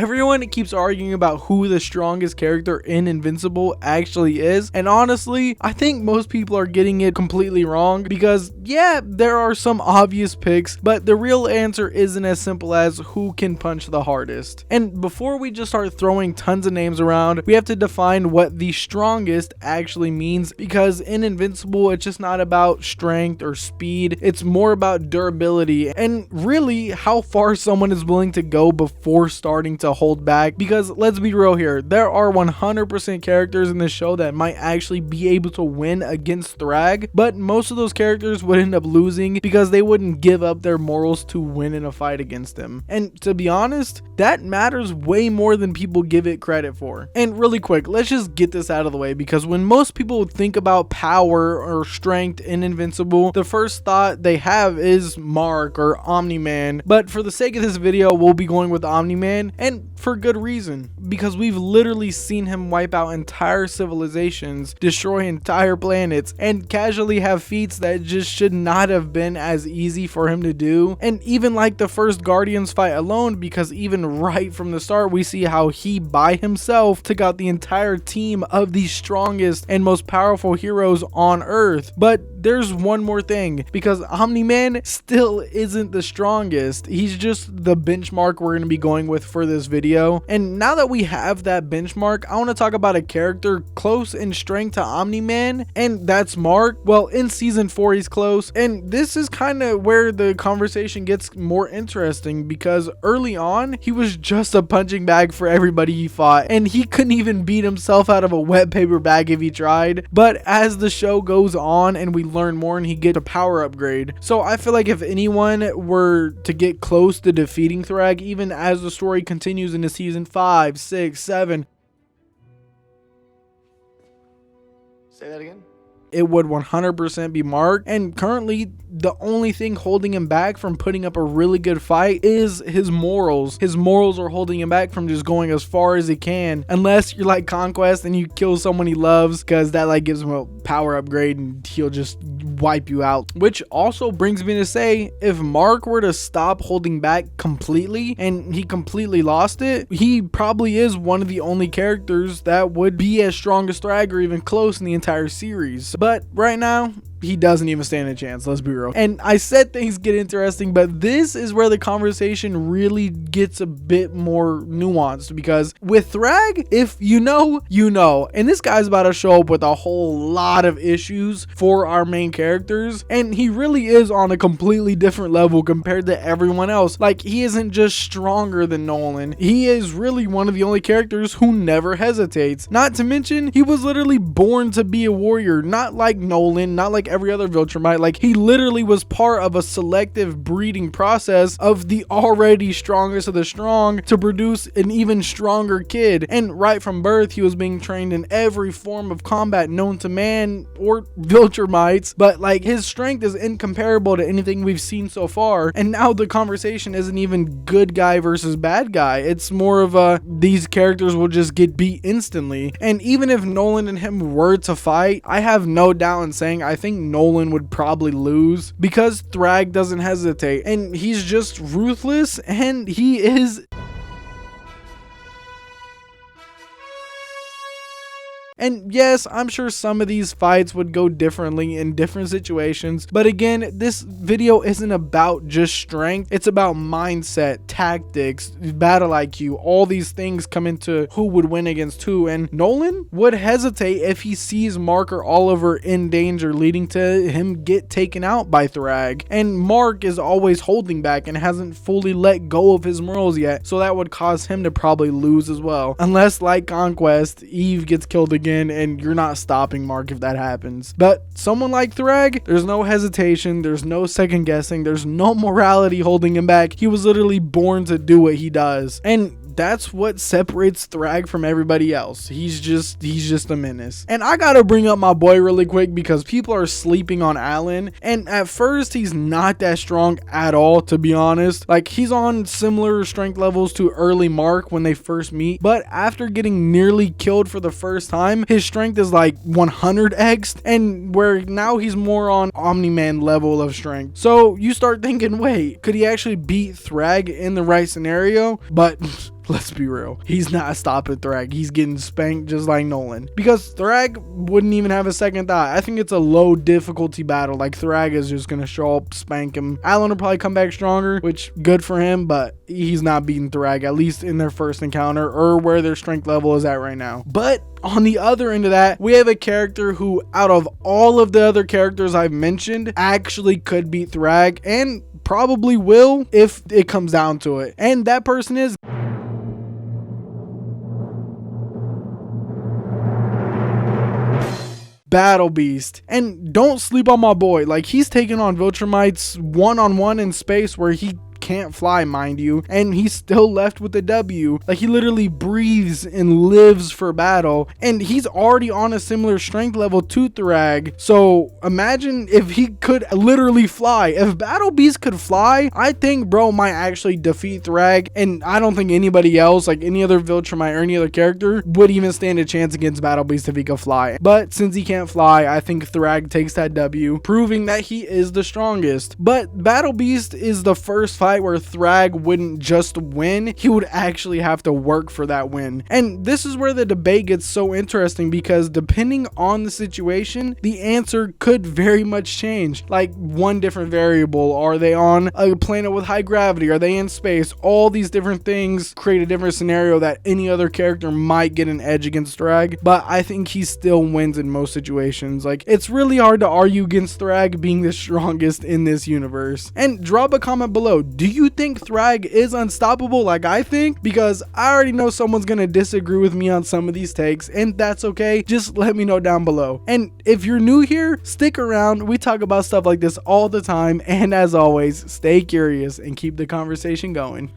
Everyone keeps arguing about who the strongest character in Invincible actually is, and honestly, I think most people are getting it completely wrong because yeah, there are some obvious picks, but the real answer isn't as simple as who can punch the hardest. And before we just start throwing tons of names around, we have to define what the strongest actually means, because in Invincible, it's just not about strength or speed, it's more about durability and really how far someone is willing to go before starting to hold back. Because let's be real here, there are 100% characters in this show that might actually be able to win against Thragg, but most of those characters would end up losing because they wouldn't give up their morals to win in a fight against him. And to be honest, that matters way more than people give it credit for. And really quick, let's just get this out of the way, because when most people think about power or strength in Invincible, the first thought they have is Mark or Omni-Man. But for the sake of this video, we'll be going with Omni-Man, and for good reason, because we've literally seen him wipe out entire civilizations, destroy entire planets, and casually have feats that just should not have been as easy for him to do. And even like the first Guardians fight alone, because even right from the start we see how he by himself took out the entire team of the strongest and most powerful heroes on Earth. But there's one more thing, because Omni-Man still isn't the strongest. He's just the benchmark we're going to be going with for this video. And now that we have that benchmark, I want to talk about a character close in strength to Omni-Man, and that's Mark. Well, in season 4 he's close, and this is kind of where the conversation gets more interesting, because early on he was just a punching bag for everybody he fought, and he couldn't even beat himself out of a wet paper bag if he tried. But as the show goes on and we learn more, and he gets a power upgrade, so I feel like if anyone were to get close to defeating Thragg, even as the story continues into season 5, 6, 7, say that again, it would 100% be Mark. And currently the only thing holding him back from putting up a really good fight is his morals. His morals are holding him back from just going as far as he can, unless you're like Conquest and you kill someone he loves, because that like gives him a power upgrade and he'll just wipe you out. Which also brings me to say, if Mark were to stop holding back completely and he completely lost it, he probably is one of the only characters that would be as strong as Thragg or even close in the entire series. But right now, he doesn't even stand a chance, let's be real. And I said things get interesting, but this is where the conversation really gets a bit more nuanced, because with Thragg, if you know, you know. And this guy's about to show up with a whole lot of issues for our main characters, and he really is on a completely different level compared to everyone else. Like, he isn't just stronger than Nolan, he is really one of the only characters who never hesitates. Not to mention, he was literally born to be a warrior, not like Nolan, not like every other Viltrumite. Like, he literally was part of a selective breeding process of the already strongest of the strong to produce an even stronger kid. And right from birth, he was being trained in every form of combat known to man or Viltrumites. But like, his strength is incomparable to anything we've seen so far. And now the conversation isn't even good guy versus bad guy. It's more of a, these characters will just get beat instantly. And even if Nolan and him were to fight, I have no doubt in saying I think Nolan would probably lose, because Thragg doesn't hesitate and he's just ruthless, and he is. And yes, I'm sure some of these fights would go differently in different situations, but again, this video isn't about just strength, it's about mindset, tactics, battle IQ. All these things come into who would win against who, and Nolan would hesitate if he sees Mark or Oliver in danger, leading to him get taken out by Thragg. And Mark is always holding back and hasn't fully let go of his morals yet, so that would cause him to probably lose as well, unless like Conquest, Eve gets killed again and you're not stopping Mark if that happens. But someone like Thragg, there's no hesitation, there's no second guessing, there's no morality holding him back. He was literally born to do what he does, and that's what separates Thragg from everybody else. He's just a menace. And I gotta bring up my boy really quick, because people are sleeping on Alan, and at first he's not that strong at all, to be honest. Like, he's on similar strength levels to early Mark when they first meet, but after getting nearly killed for the first time, his strength is like 100x, and where now he's more on Omni-Man level of strength. So you start thinking, wait, could he actually beat Thragg in the right scenario? But let's be real. He's not stopping Thragg. He's getting spanked just like Nolan. Because Thragg wouldn't even have a second thought. I think it's a low difficulty battle. Like, Thragg is just gonna show up, spank him. Alan will probably come back stronger, which good for him, but he's not beating Thragg, at least in their first encounter or where their strength level is at right now. But on the other end of that, we have a character who, out of all of the other characters I've mentioned, actually could beat Thragg, and probably will if it comes down to it. And that person is Battle Beast. And don't sleep on my boy. Like, he's taking on Viltrumites one-on-one in space where he can't fly, mind you, and he's still left with the W. Like, he literally breathes and lives for battle, and he's already on a similar strength level to Thragg. So imagine if he could literally fly. If Battle Beast could fly, I think bro might actually defeat Thragg, and I don't think anybody else, like any other Viltrumite or any other character, would even stand a chance against Battle Beast if he could fly. But since he can't fly, I think Thragg takes that W, proving that he is the strongest. But Battle Beast is the first fight where Thragg wouldn't just win, he would actually have to work for that win. And this is where the debate gets so interesting, because depending on the situation, the answer could very much change. Like, one different variable, are they on a planet with high gravity, are they in space, all these different things create a different scenario that any other character might get an edge against Thragg. But I think he still wins in most situations. Like, it's really hard to argue against Thragg being the strongest in this universe. And drop a comment below, do you think Thragg is unstoppable like I think? Because I already know someone's gonna disagree with me on some of these takes, and that's okay. Just let me know down below. And if you're new here, stick around. We talk about stuff like this all the time, and as always, stay curious and keep the conversation going.